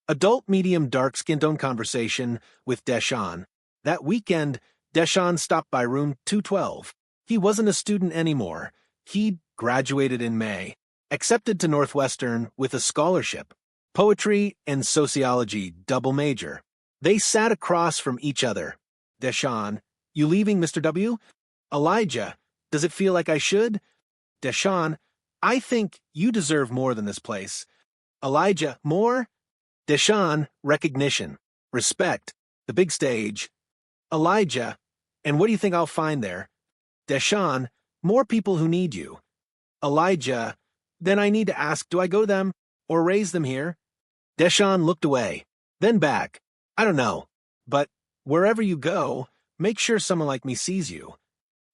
[SPEAKER 1] Adult medium dark skin tone conversation with Deshawn. That weekend, Deshawn stopped by room 212. He wasn't a student anymore. He'd graduated in May, accepted to Northwestern with a scholarship, poetry and sociology double major. They sat across from each other. Deshawn, you leaving, Mr. W? Elijah, does it feel like I should? Deshawn, I think you deserve more than this place. Elijah, more? Deshawn, recognition, respect, the big stage. Elijah, and what do you think I'll find there? Deshawn, more people who need you. Elijah, then I need to ask, do I go to them? or raise them here? Deshawn looked away, then back. I don't know. But wherever you go, make sure someone like me sees you.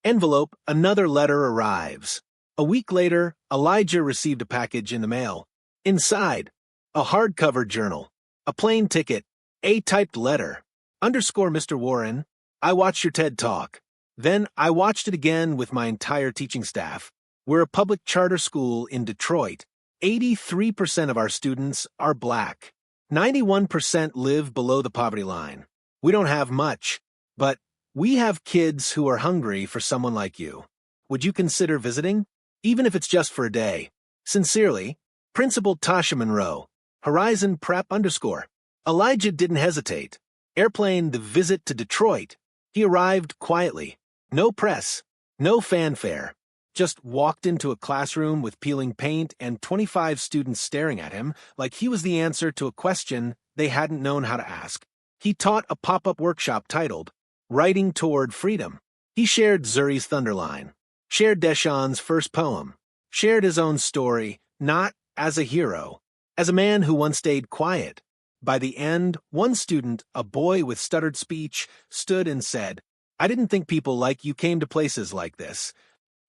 [SPEAKER 1] Envelope, another letter arrives. A week later, Elijah received a package in the mail. Inside, a hardcover journal, a plane ticket, a typed letter. Underscore Mr. Warren, I watched your TED Talk. Then I watched it again with my entire teaching staff. We're a public charter school in Detroit. 83% of our students are Black. 91% live below the poverty line. We don't have much, but we have kids who are hungry for someone like you. Would you consider visiting? Even if it's just for a day. Sincerely, Principal Tasha Monroe. Horizon Prep _ Elijah didn't hesitate. Airplane the visit to Detroit. He arrived quietly. No press. No fanfare. Just walked into a classroom with peeling paint and 25 students staring at him like he was the answer to a question they hadn't known how to ask. He taught a pop-up workshop titled, Writing Toward Freedom. He shared Zuri's Thunderline, shared Deshawn's first poem, shared his own story, not as a hero, as a man who once stayed quiet. By the end, one student, a boy with stuttered speech, stood and said, I didn't think people like you came to places like this.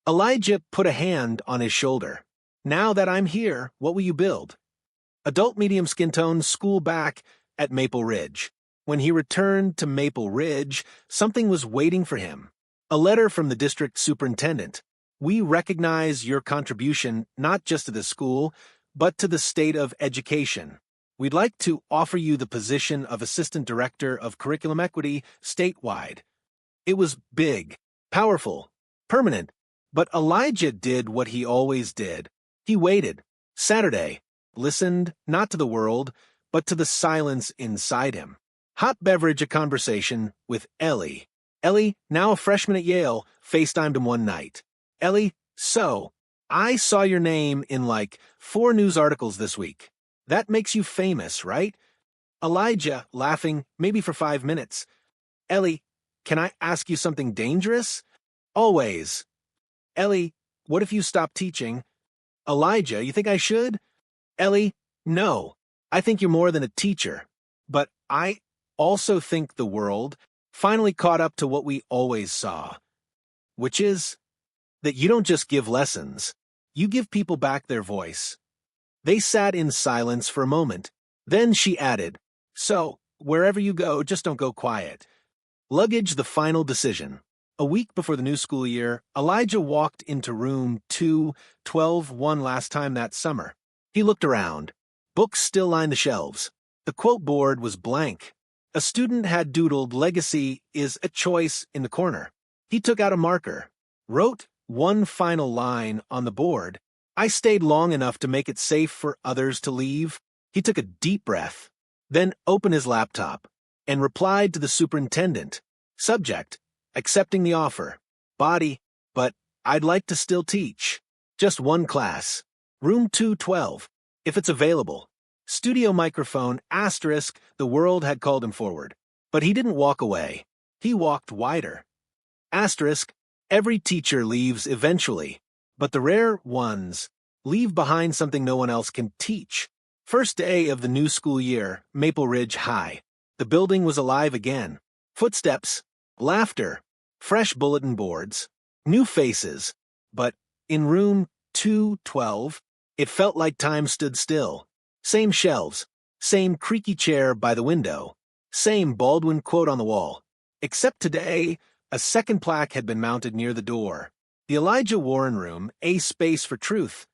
[SPEAKER 1] Elijah put a hand on his shoulder. Now that I'm here, what will you build? Adult medium skin tone school back at Maple Ridge. When he returned to Maple Ridge, something was waiting for him. A letter from the district superintendent. We recognize your contribution not just to the school, but to the state of education. We'd like to offer you the position of Assistant Director of Curriculum Equity statewide. It was big, powerful, permanent, but Elijah did what he always did. He waited. Saturday. Listened not to the world, but to the silence inside him. Hot beverage a conversation with Ellie. Ellie, now a freshman at Yale, FaceTimed him one night. Ellie, so, I saw your name in like 4 news articles this week. That makes you famous, right? Elijah, laughing, maybe for 5 minutes. Ellie, can I ask you something dangerous? Always. Ellie, what if you stop teaching? Elijah, you think I should? Ellie, no. I think you're more than a teacher. But I also think the world finally caught up to what we always saw, which is that you don't just give lessons. You give people back their voice. They sat in silence for a moment. Then she added, so, wherever you go, just don't go quiet. Luggage the final decision. A week before the new school year, Elijah walked into room 212 one last time that summer. He looked around. Books still lined the shelves. The quote board was blank. A student had doodled legacy is a choice in the corner. He took out a marker, wrote one final line on the board. I stayed long enough to make it safe for others to leave. He took a deep breath, then opened his laptop and replied to the superintendent. Subject, accepting the offer. Body, but I'd like to still teach. Just one class. Room 212, if it's available. Studio microphone, asterisk, the world had called him forward. But he didn't walk away. He walked wider. Asterisk, every teacher leaves eventually, but the rare ones leave behind something no one else can teach. First day of the new school year, Maple Ridge High. The building was alive again. Footsteps, laughter, fresh bulletin boards, new faces. But in room 212, it felt like time stood still. Same shelves, same creaky chair by the window, same Baldwin quote on the wall. Except today, a second plaque had been mounted near the door. The Elijah Warren Room, a space for truth.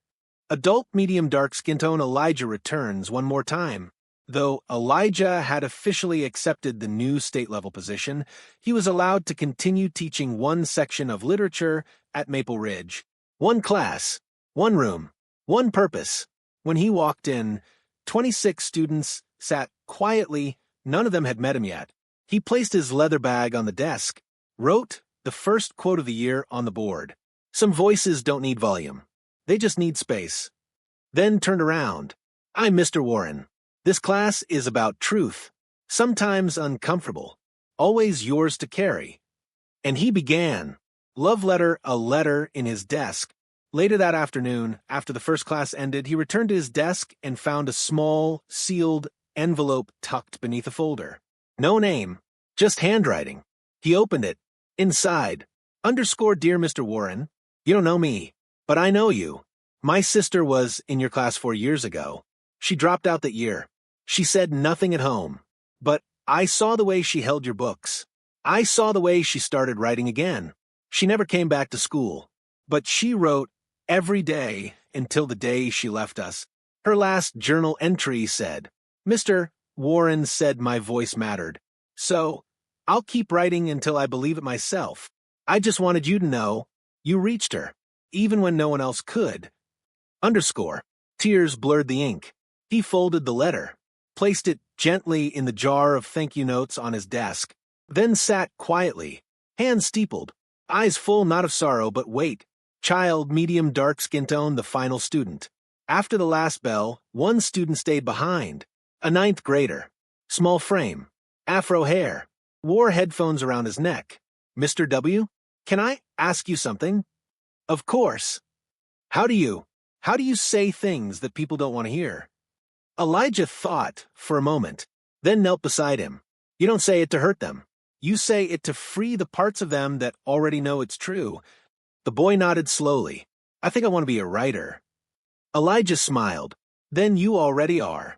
[SPEAKER 1] Adult medium dark skin tone Elijah returns one more time. Though Elijah had officially accepted the new state-level position, he was allowed to continue teaching one section of literature at Maple Ridge. One class, one room, one purpose. When he walked in, 26 students sat quietly. None of them had met him yet. He placed his leather bag on the desk, wrote the first quote of the year on the board. Some voices don't need volume. They just need space. Then turned around. I'm Mr. Warren. This class is about truth, sometimes uncomfortable, always yours to carry. And he began. Love letter, a letter in his desk. Later that afternoon, after the first class ended, he returned to his desk and found a small, sealed envelope tucked beneath a folder. No name, just handwriting. He opened it. Inside, Dear Mr. Warren, you don't know me, but I know you. My sister was in your class 4 years ago. She dropped out that year. She said nothing at home. But I saw the way she held your books. I saw the way she started writing again. She never came back to school. But she wrote every day until the day she left us. Her last journal entry said, Mr. Warren said my voice mattered. So, I'll keep writing until I believe it myself. I just wanted you to know you reached her, even when no one else could. Tears blurred the ink. He folded the letter, placed it gently in the jar of thank you notes on his desk, then sat quietly, hands steepled, eyes full not of sorrow but weight. Child, medium dark skin tone, the final student. After the last bell, one student stayed behind, a 9th grader. Small frame, afro hair, wore headphones around his neck. Mr. W., can I ask you something? Of course. How do you say things that people don't want to hear? Elijah thought for a moment, then knelt beside him. You don't say it to hurt them. You say it to free the parts of them that already know it's true. The boy nodded slowly. I think I want to be a writer. Elijah smiled. Then you already are.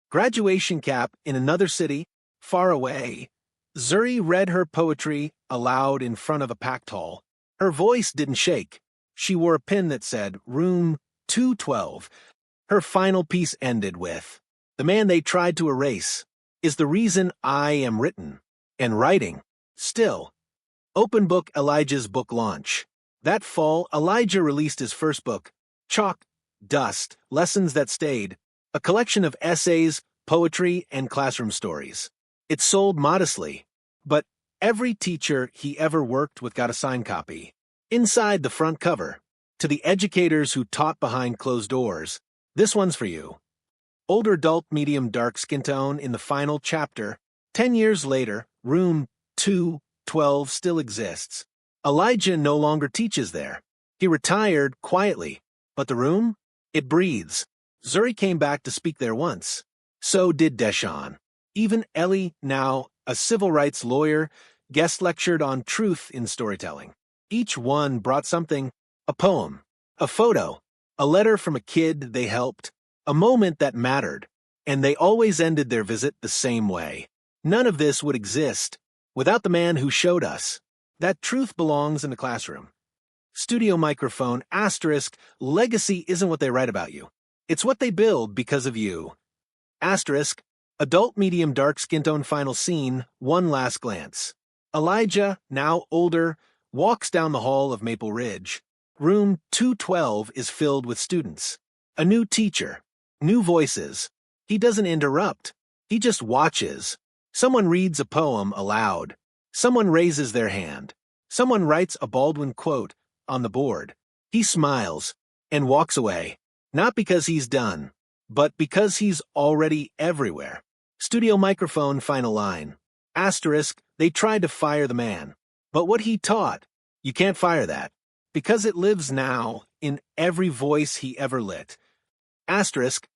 [SPEAKER 1] Graduation cap in another city, far away. Zuri read her poetry aloud in front of a packed hall. Her voice didn't shake. She wore a pin that said, Room 212. Her final piece ended with, The man they tried to erase is the reason I am written and writing still. Open book Elijah's book launch. That fall, Elijah released his first book, Chalk, Dust, Lessons That Stayed, a collection of essays, poetry, and classroom stories. It sold modestly, but every teacher he ever worked with got a signed copy. Inside the front cover, to the educators who taught behind closed doors, this one's for you. Older adult medium dark skin tone in the final chapter. 10 years later, room 212 still exists. Elijah no longer teaches there. He retired quietly, but the room? It breathes. Zuri came back to speak there once. So did Deshaun. Even Ellie, now a civil rights lawyer, guest lectured on truth in storytelling. Each one brought something, a poem, a photo, a letter from a kid they helped, a moment that mattered, and they always ended their visit the same way. None of this would exist without the man who showed us that truth belongs in the classroom. Studio microphone, asterisk, legacy isn't what they write about you. It's what they build because of you. Asterisk, adult medium dark skin tone final scene, one last glance. Elijah, now older, walks down the hall of Maple Ridge. Room 212 is filled with students. A new teacher, new voices. He doesn't interrupt. He just watches. Someone reads a poem aloud. Someone raises their hand. Someone writes a Baldwin quote on the board. He smiles and walks away, not because he's done, but because he's already everywhere. Studio microphone final line. Asterisk, they tried to fire the man. But what he taught, you can't fire that, because it lives now in every voice he ever lit. Asterisk,